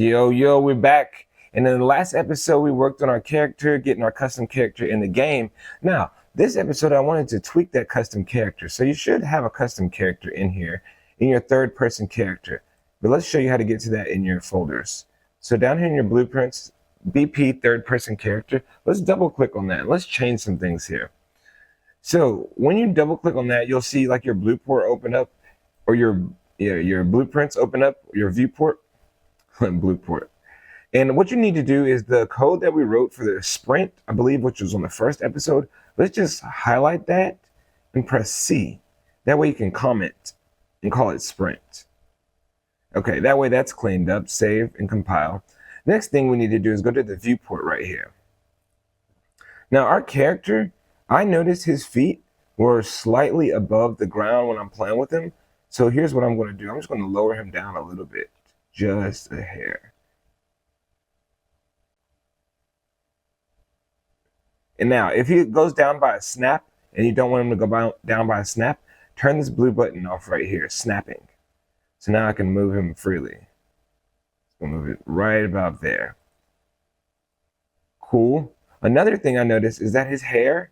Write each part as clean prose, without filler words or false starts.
Yo, we're back. And in the last episode, we worked on our character, getting our custom character in the game. Now, this episode, I wanted to tweak that custom character. So you should have a custom character in here, in your third person character. But let's show you how to get to that in your folders. So down here in your blueprints, BP third person character, let's double click on that. Let's change some things here. So when you double click on that, you'll see like your viewport open up, or your blueprints open up, your viewport. Blueport. And what you need to do is the code that we wrote for the sprint, I believe, which was on the first episode. Let's just highlight that and press C. That way you can comment and call it sprint. Okay, that way that's cleaned up, save and compile. Next thing we need to do is go to the viewport right here. Now our character, I noticed his feet were slightly above the ground when I'm playing with him. So here's what I'm going to do. I'm just going to lower him down a little bit. Just a hair. And now, if he goes down by a snap and you don't want him to go down by a snap, turn this blue button off right here, snapping. So now I can move him freely. I'll move it right about there. Cool. Another thing I noticed is that his hair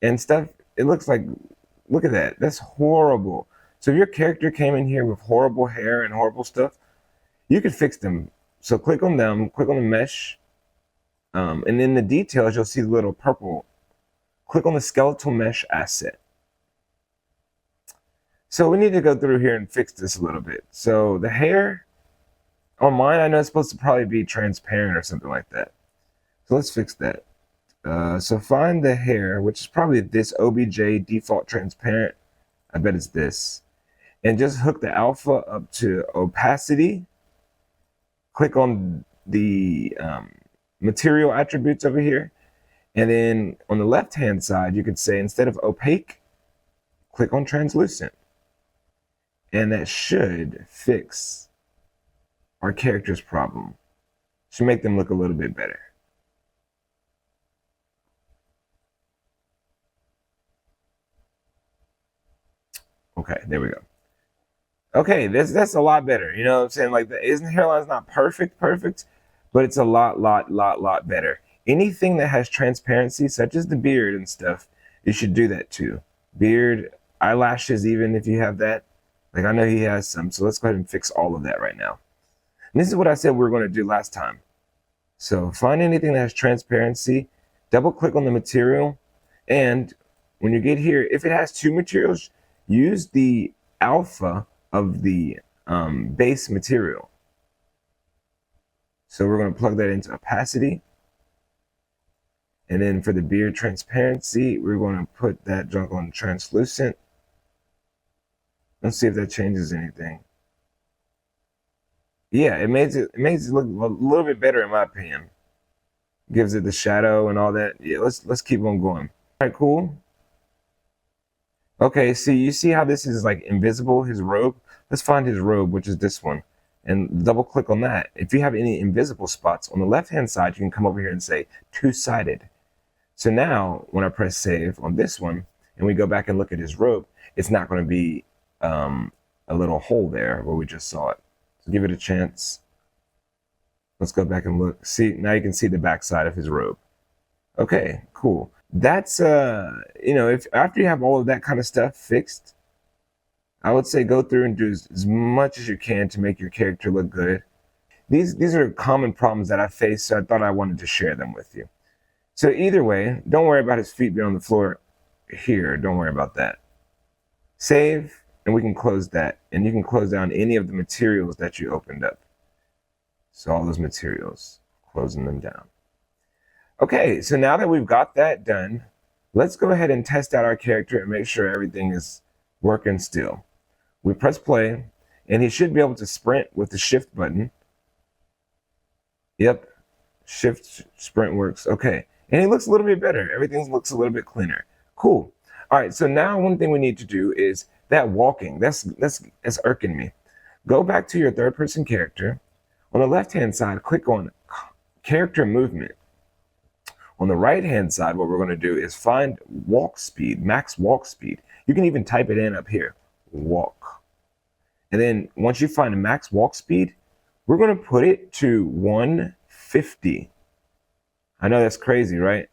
and stuff, it looks like, look at that. That's horrible. So if your character came in here with horrible hair and horrible stuff, you can fix them. So click on them, click on the mesh, and in the details, you'll see the little purple. Click on the skeletal mesh asset. So we need to go through here and fix this a little bit. So the hair, on mine, I know it's supposed to probably be transparent or something like that. So let's fix that. So find the hair, which is probably this OBJ default transparent. I bet it's this. And just hook the alpha up to opacity. Click on the material attributes over here. And then on the left-hand side, you could say instead of opaque, click on translucent. And that should fix our character's problem. Should make them look a little bit better. Okay, there we go. Okay, that's a lot better. You know what I'm saying? Like his hairline's not perfect, but it's a lot better. Anything that has transparency, such as the beard and stuff, you should do that too. Beard, eyelashes, even if you have that. Like I know he has some, so let's go ahead and fix all of that right now. And this is what I said we were going to do last time. So find anything that has transparency, double click on the material, and when you get here, if it has two materials, use the alpha of the base material. So we're going to plug that into opacity. And then for the beard transparency, we're going to put that junk on translucent. Let's see if that changes anything. Yeah, it makes it look a little bit better in my opinion. Gives it the shadow and all that. Yeah, let's keep on going. All right, cool. Okay, see, you see how this is like invisible, his robe? Let's find his robe, which is this one, and double click on that. If you have any invisible spots on the left-hand side, you can come over here and say two-sided. So now when I press save on this one, and we go back and look at his robe, it's not going to be a little hole there where we just saw it. So give it a chance. Let's go back and look. See, now you can see the back side of his robe. Okay, cool. That's if after you have all of that kind of stuff fixed, I would say go through and do as much as you can to make your character look good. These are common problems that I face, so I thought I wanted to share them with you. So either way, don't worry about his feet being on the floor here. Don't worry about that. Save, and we can close that. And you can close down any of the materials that you opened up. So all those materials, closing them down. Okay, so now that we've got that done, let's go ahead and test out our character and make sure everything is working still. We press play, and he should be able to sprint with the shift button. Yep, shift sprint works. Okay, and he looks a little bit better. Everything looks a little bit cleaner. Cool. All right, so now one thing we need to do is that walking. That's irking me. Go back to your third person character. On the left-hand side, click on character movement. On the right-hand side, what we're going to do is find walk speed, max walk speed. You can even type it in up here, walk. And then once you find a max walk speed, We're going to put it to 150. I know that's crazy, right?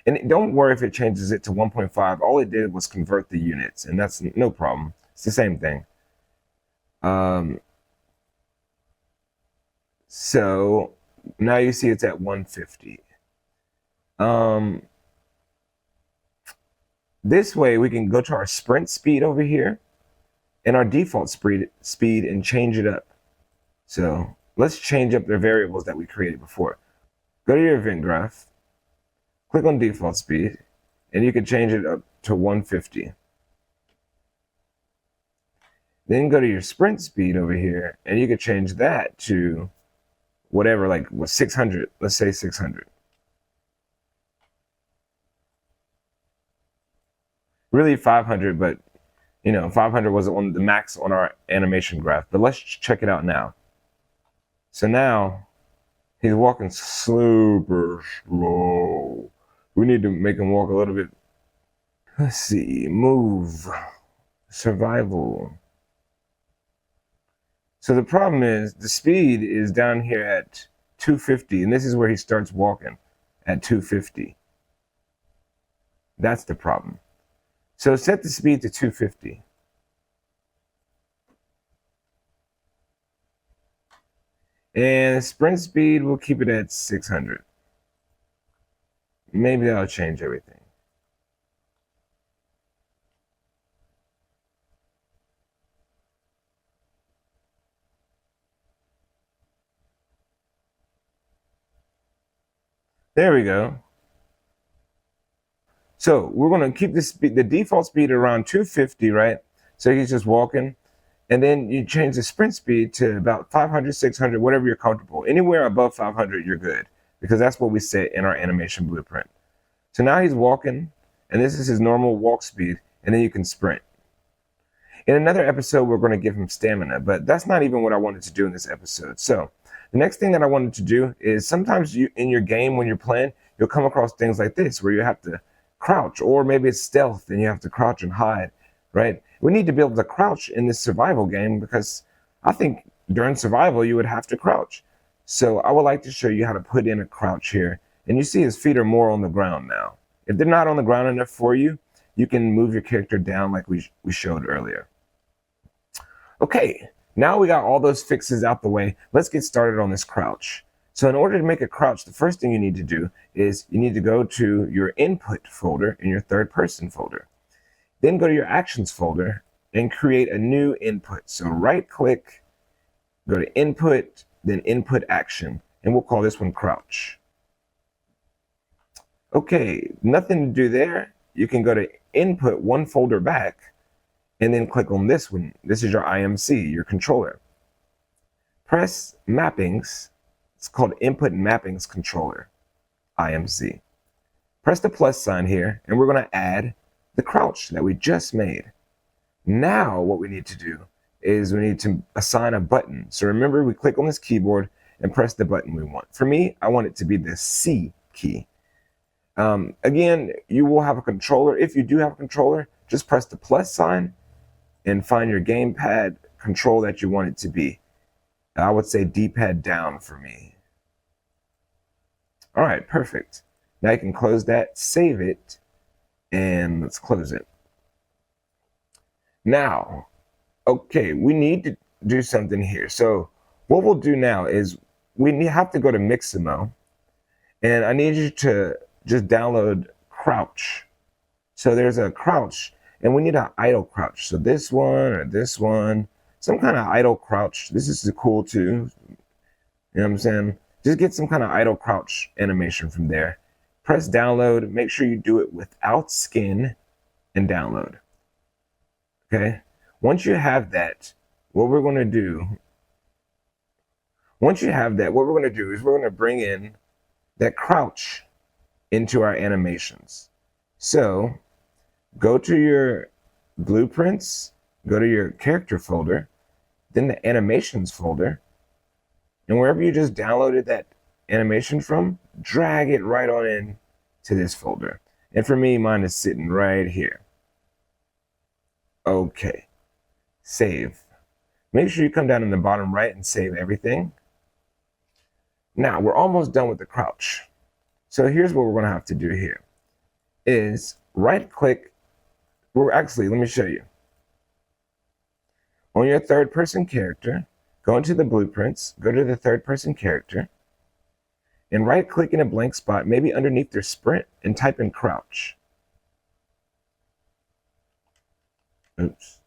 And don't worry if it changes it to 1.5. All it did was convert the units, and that's no problem. It's the same thing. So now you see it's at 150. This way we can go to our sprint speed over here and our default speed and change it up. So let's change up the variables that we created before. Go to your event graph, click on default speed, and you can change it up to 150. Then go to your sprint speed over here, and you can change that to whatever, like 600. Let's say 600. Really 500, but 500 wasn't on the max on our animation graph. But let's check it out now. So now he's walking super slow. We need to make him walk a little bit. Let's see, move, survival. So the problem is the speed is down here at 250, and this is where he starts walking at 250. That's the problem. So set the speed to 250. And sprint speed, we'll keep it at 600. Maybe that'll change everything. There we go. So we're going to keep the default speed around 250, right? So he's just walking. And then you change the sprint speed to about 500, 600, whatever you're comfortable. Anywhere above 500, you're good, because that's what we set in our animation blueprint. So now he's walking, and this is his normal walk speed, and then you can sprint. In another episode, we're going to give him stamina, but that's not even what I wanted to do in this episode. So the next thing that I wanted to do is sometimes in your game, when you're playing, you'll come across things like this, where you have to crouch, or maybe it's stealth and you have to crouch and hide, right? We need to be able to crouch in this survival game, because I think during survival you would have to crouch. So I would like to show you how to put in a crouch here. And you see his feet are more on the ground now. If they're not on the ground enough for you, you can move your character down like we showed earlier. Okay, now we got all those fixes out the way. Let's get started on this crouch. So in order to make a crouch, the first thing you need to do is you need to go to your input folder in your third person folder. Then go to your actions folder and create a new input. So right click, go to input, then input action, and we'll call this one crouch. Okay, nothing to do there. You can go to input one folder back and then click on this one. This is your IMC, your controller. Press mappings. It's called input mappings controller, IMC. Press the plus sign here, and we're going to add the crouch that we just made. Now what we need to do is we need to assign a button. So remember, we click on this keyboard and press the button we want. For me, I want it to be the C key. Again, you will have a controller. If you do have a controller, just press the plus sign and find your gamepad control that you want it to be. I would say D-pad down for me. All right, perfect. Now you can close that, save it, and let's close it. Now, okay, we need to do something here. So what we'll do now is we have to go to Mixamo, and I need you to just download Crouch. So there's a Crouch, and we need an idle crouch. So this one or this one, some kind of idle crouch. This is cool too. You know what I'm saying? Just get some kind of idle crouch animation from there. Press download. Make sure you do it without skin and download. Okay? Once you have that, what we're going to do is we're going to bring in that crouch into our animations. So go to your blueprints, go to your character folder, then the animations folder, and wherever you just downloaded that animation from, drag it right on in to this folder. And for me, mine is sitting right here. Okay, save. Make sure you come down in the bottom right and save everything. Now we're almost done with the crouch. So here's what we're going to have to do here is right click. Well, actually, let me show you. On your third person character, go into the blueprints, go to the third person character, and right click in a blank spot, maybe underneath their sprint, and type in crouch. Oops.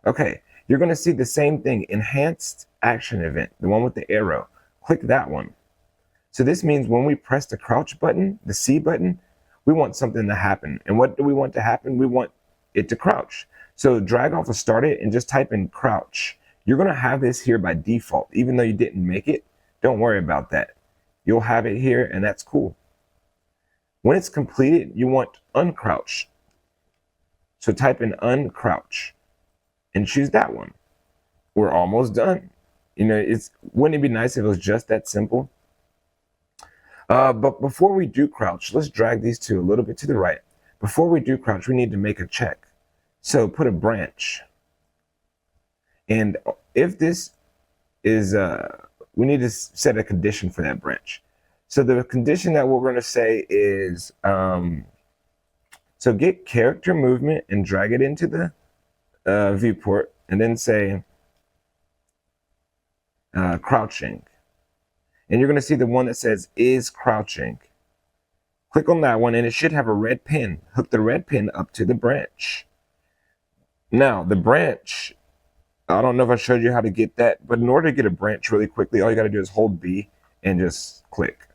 Okay, you're going to see the same thing, enhanced action event, the one with the arrow. Click that one. So this means when we press the crouch button, the C button, we want something to happen. And what do we want to happen? We want it to crouch. So drag off of start it and just type in crouch. You're going to have this here by default. Even though you didn't make it, don't worry about that. You'll have it here, and that's cool. When it's completed, you want uncrouch. So type in uncrouch and choose that one. We're almost done. You know, wouldn't it be nice if it was just that simple? But before we do crouch, let's drag these two a little bit to the right. Before we do crouch, we need to make a check. So put a branch. And if this is, we need to set a condition for that branch. So the condition that we're going to say is, so get character movement and drag it into the viewport, and then say crouching. And you're going to see the one that says is crouching. Click on that one, and it should have a red pin. Hook the red pin up to the branch. Now, the branch, I don't know if I showed you how to get that, but in order to get a branch really quickly, all you got to do is hold B and just click.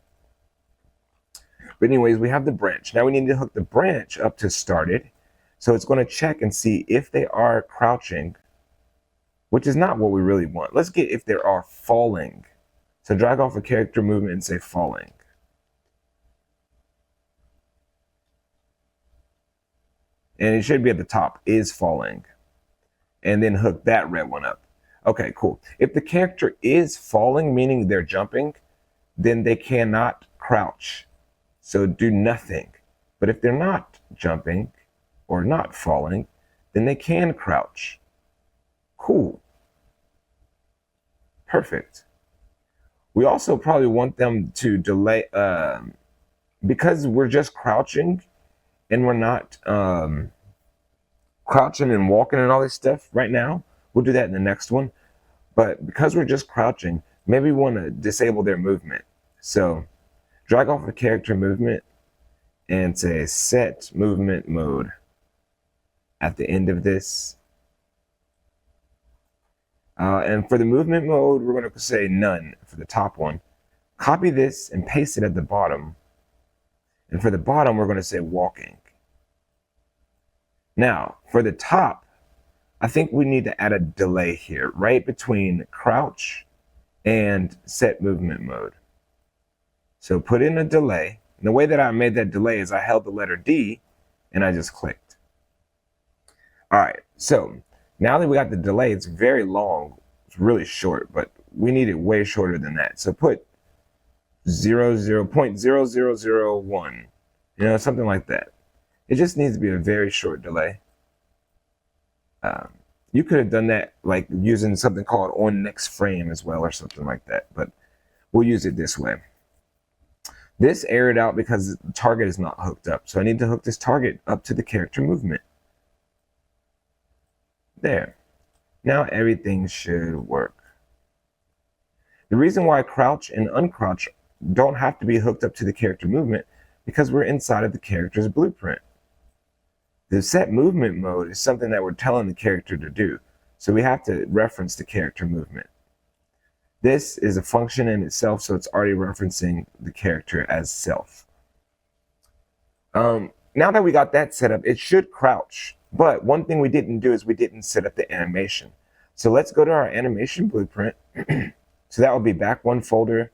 But anyways, we have the branch. Now we need to hook the branch up to started. So it's going to check and see if they are crouching, which is not what we really want. Let's get if they are falling. So drag off a character movement and say falling. And it should be at the top, is falling. And then hook that red one up. Okay, cool. If the character is falling, meaning they're jumping, then they cannot crouch. So do nothing. But if they're not jumping or not falling, then they can crouch. Cool. Perfect. We also probably want them to delay, because we're just crouching and we're not crouching and walking and all this stuff right now. We'll do that in the next one. But because we're just crouching, maybe we want to disable their movement. So drag off a character movement and say set movement mode at the end of this. And for the movement mode, we're going to say none for the top one. Copy this and paste it at the bottom. And for the bottom, we're going to say walking. Now, for the top, I think we need to add a delay here, right between crouch and set movement mode. So put in a delay. And the way that I made that delay is I held the letter D and I just clicked. All right, so now that we got the delay, it's very long. It's really short, but we need it way shorter than that. So put 0.0001, you know, something like that. It just needs to be a very short delay. You could have done that like using something called on next frame as well or something like that, but we'll use it this way. This errored out because the target is not hooked up. So I need to hook this target up to the character movement. There. Now everything should work. The reason why crouch and uncrouch don't have to be hooked up to the character movement because we're inside of the character's blueprint. The set movement mode is something that we're telling the character to do. So we have to reference the character movement. This is a function in itself, so it's already referencing the character as self. Now that we got that set up, it should crouch. But one thing we didn't do is we didn't set up the animation. So let's go to our animation blueprint. So that will be back one folder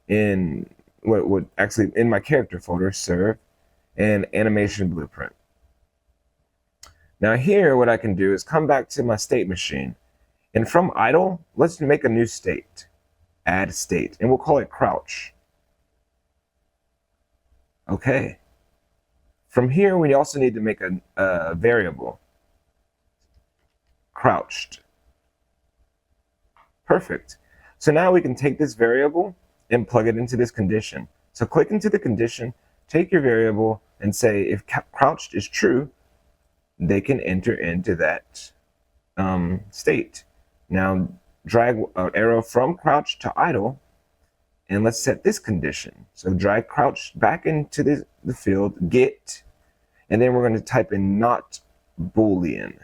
in what would actually in my character folder, serve, and animation blueprint. Now here, what I can do is come back to my state machine. And from idle, let's make a new state. Add state, and we'll call it crouch. Okay. From here, we also need to make a variable, crouched. Perfect. So now we can take this variable and plug it into this condition. So click into the condition, take your variable, and say if crouched is true, they can enter into that state. Now drag an arrow from crouch to idle, and let's set this condition. So drag crouch back into the field, get, and then we're going to type in not Boolean.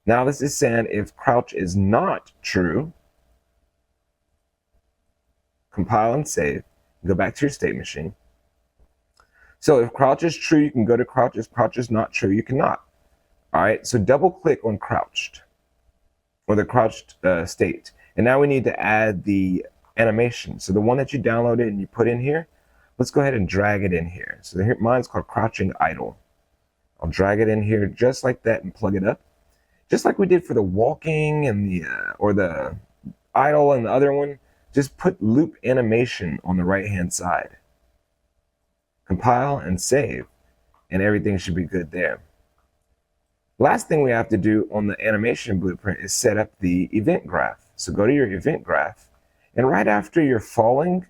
Now this is saying if crouch is not true, compile and save, go back to your state machine. So if crouch is true, you can go to crouch. If crouch is not true, you cannot. All right, so double click on crouched, or the crouched state. And now we need to add the animation. So the one that you downloaded and you put in here, let's go ahead and drag it in here. So here, mine's called crouching idle. I'll drag it in here just like that and plug it up. Just like we did for the walking and the, or the idle and the other one, just put loop animation on the right-hand side. Compile and save, and everything should be good there. Last thing we have to do on the animation blueprint is set up the event graph. So go to your event graph, and right after you're falling,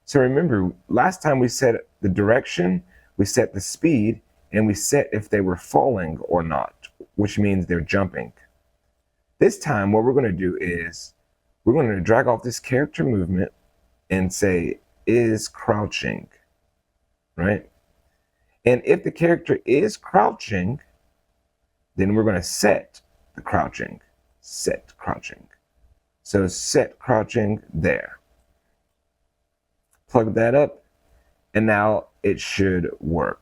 so remember, last time we set the direction, we set the speed, and we set if they were falling or not, which means they're jumping. This time, what we're going to do is we're going to drag off this character movement and say is crouching, right? And if the character is crouching, then we're going to set the crouching, set crouching. So set crouching there. Plug that up, and now it should work.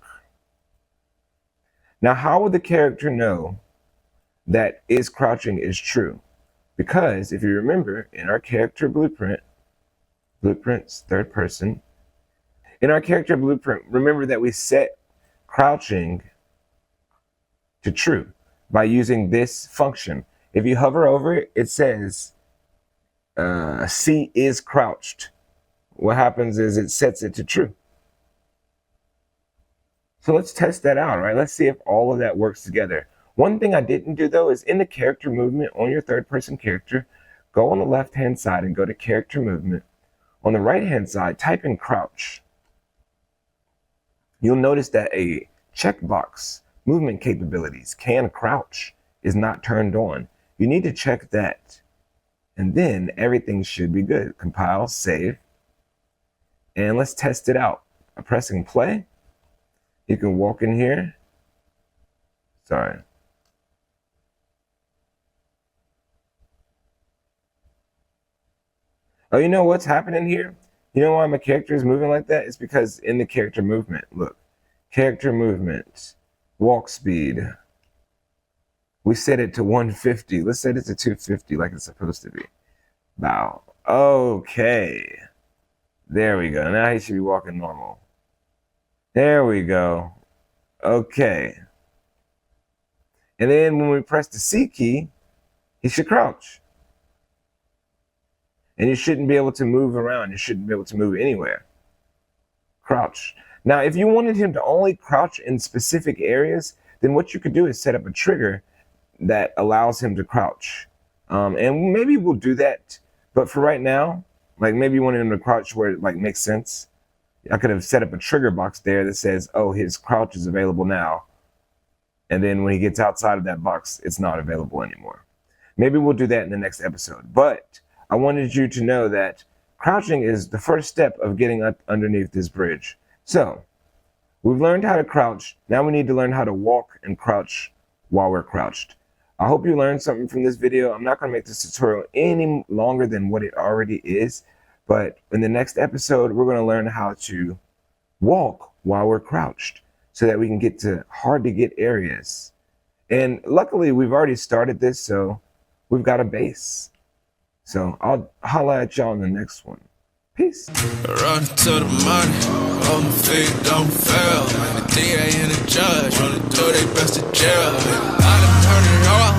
Now, how would the character know that is crouching is true? Because if you remember, in our character blueprints, third person, in our character blueprint, remember that we set crouching to true by using this function. If you hover over it, it says C is crouched. What happens is it sets it to true. So let's test that out, right? Let's see if all of that works together. One thing I didn't do though is in the character movement on your third person character, go on the left hand side and go to character movement. On the right hand side, type in crouch. You'll notice that a checkbox, movement capabilities, can crouch, is not turned on. You need to check that. And then everything should be good. Compile, save, and let's test it out. I'm pressing play. You can walk in here. Sorry. Oh, you know what's happening here? You know why my character is moving like that? It's because in the character movement, look, character movement, walk speed. We set it to 150. Let's set it to 250 like it's supposed to be. Bow. Okay. There we go. Now he should be walking normal. There we go. Okay. And then when we press the C key, he should crouch. And you shouldn't be able to move around. You shouldn't be able to move anywhere. Crouch. Now, if you wanted him to only crouch in specific areas, then what you could do is set up a trigger that allows him to crouch. And maybe we'll do that. But for right now, like maybe you wanted him to crouch where it like makes sense. I could have set up a trigger box there that says, oh, his crouch is available now. And then when he gets outside of that box, it's not available anymore. Maybe we'll do that in the next episode. But I wanted you to know that crouching is the first step of getting up underneath this bridge. So we've learned how to crouch. Now we need to learn how to walk and crouch while we're crouched. I hope you learned something from this video. I'm not going to make this tutorial any longer than what it already is. But in the next episode, we're going to learn how to walk while we're crouched so that we can get to hard to get areas. And luckily, we've already started this, so we've got a base. So I'll holla at y'all in the next one. Peace. Run to the money, on the feet, don't fail. The DA and the judge wanna do their best to jail. I done turned it all.